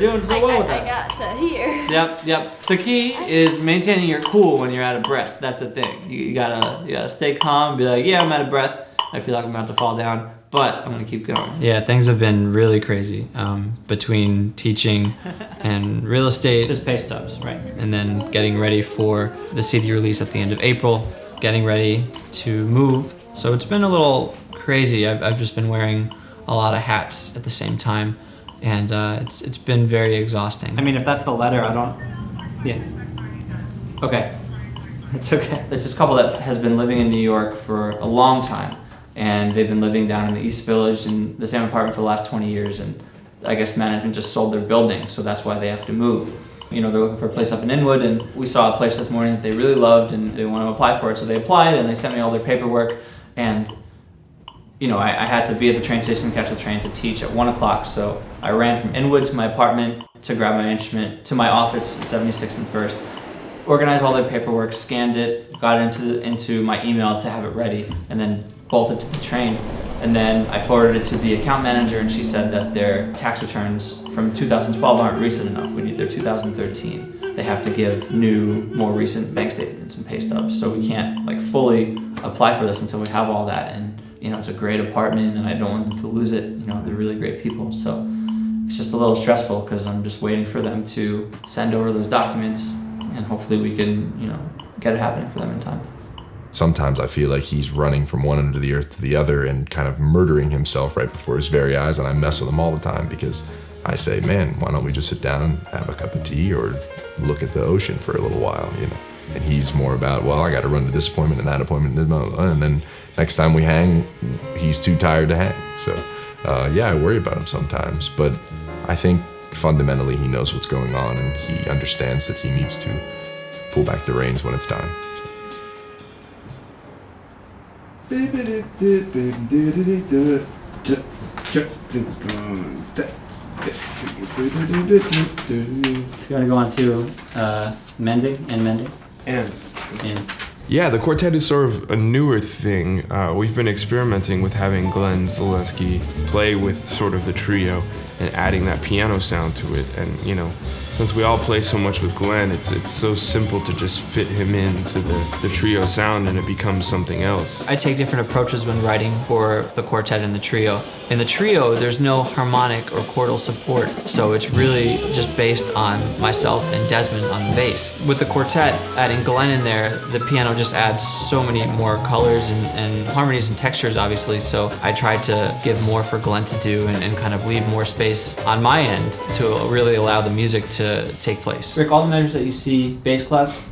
doing so well with I that. got to here. Yep. The key is maintaining your cool when you're out of breath. That's the thing. You gotta stay calm, be like, yeah, I'm out of breath. I feel like I'm about to fall down, but I'm gonna keep going. Yeah, things have been really crazy between teaching and real estate. There's pay stubs, right? And then getting ready for the CD release at the end of April, getting ready to move. So it's been a little crazy. I've just been wearing a lot of hats at the same time, and it's been very exhausting. I mean, if that's the letter, I don't... Yeah. Okay. It's okay. It's this couple that has been living in New York for a long time, and they've been living down in the East Village in the same apartment for the last 20 years, and I guess management just sold their building, so that's why they have to move. You know, they're looking for a place up in Inwood, and we saw a place this morning that they really loved, and they want to apply for it, so they applied, and they sent me all their paperwork, and you know, I had to be at the train station, catch the train to teach at 1 o'clock, so I ran from Inwood to my apartment to grab my instrument, to my office at 76th and 1st, organized all their paperwork, scanned it, got it into my email to have it ready, and then bolted to the train. And then I forwarded it to the account manager, and she said that their tax returns from 2012 aren't recent enough. We need their 2013. They have to give new, more recent bank statements and pay stubs, so we can't like fully apply for this until we have all that. And you know, it's a great apartment, and I don't want them to lose it. You know, they're really great people, so it's just a little stressful because I'm just waiting for them to send over those documents, and hopefully we can, you know, get it happening for them in time. Sometimes I feel like he's running from one end of the earth to the other and kind of murdering himself right before his very eyes, and I mess with him all the time because I say, man, why don't we just sit down and have a cup of tea or look at the ocean for a little while, you know? And he's more about, well, I got to run to this appointment and that appointment, and then next time we hang, he's too tired to hang. So, yeah, I worry about him sometimes, but I think fundamentally he knows what's going on, and he understands that he needs to pull back the reins when it's time. You want to go on to mending? And Yeah, the quartet is sort of a newer thing. We've been experimenting with having Glenn Zaleski play with sort of the trio and adding that piano sound to it. And, you know, since we all play so much with Glenn, it's so simple to just fit him into the trio sound, and it becomes something else. I take different approaches when writing for the quartet and the trio. In the trio, there's no harmonic or chordal support, so it's really just based on myself and Desmond on the bass. With the quartet, adding Glenn in there, the piano just adds so many more colors and harmonies and textures, obviously, so I tried to give more for Glenn to do and kind of leave more space on my end to really allow the music to take place. Rick, all the measures that you see, bass clef,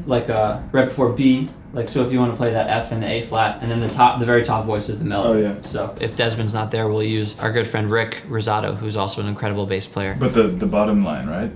like right before B, like so if you want to play that F and the A flat, and then the very top voice is the melody. Oh, yeah. So if Desmond's not there, we'll use our good friend Rick Rosato, who's also an incredible bass player. But the bottom line, right?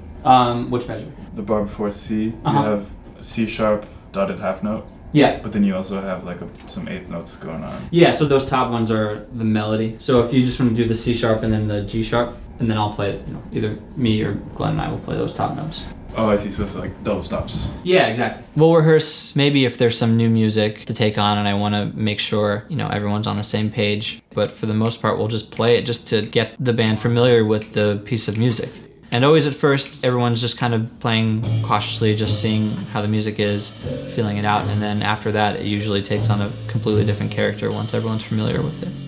Which measure? The bar before C, you have C sharp dotted half note. Yeah. But then you also have like some eighth notes going on. Yeah, so those top ones are the melody. So if you just want to do the C sharp and then the G sharp, and then I'll play, you know, either me or Glenn and I will play those top notes. Oh, I see. So it's like double stops. Yeah, exactly. We'll rehearse maybe if there's some new music to take on and I want to make sure, you know, everyone's on the same page. But for the most part, we'll just play it just to get the band familiar with the piece of music. And always at first, everyone's just kind of playing cautiously, just seeing how the music is, feeling it out. And then after that, it usually takes on a completely different character once everyone's familiar with it.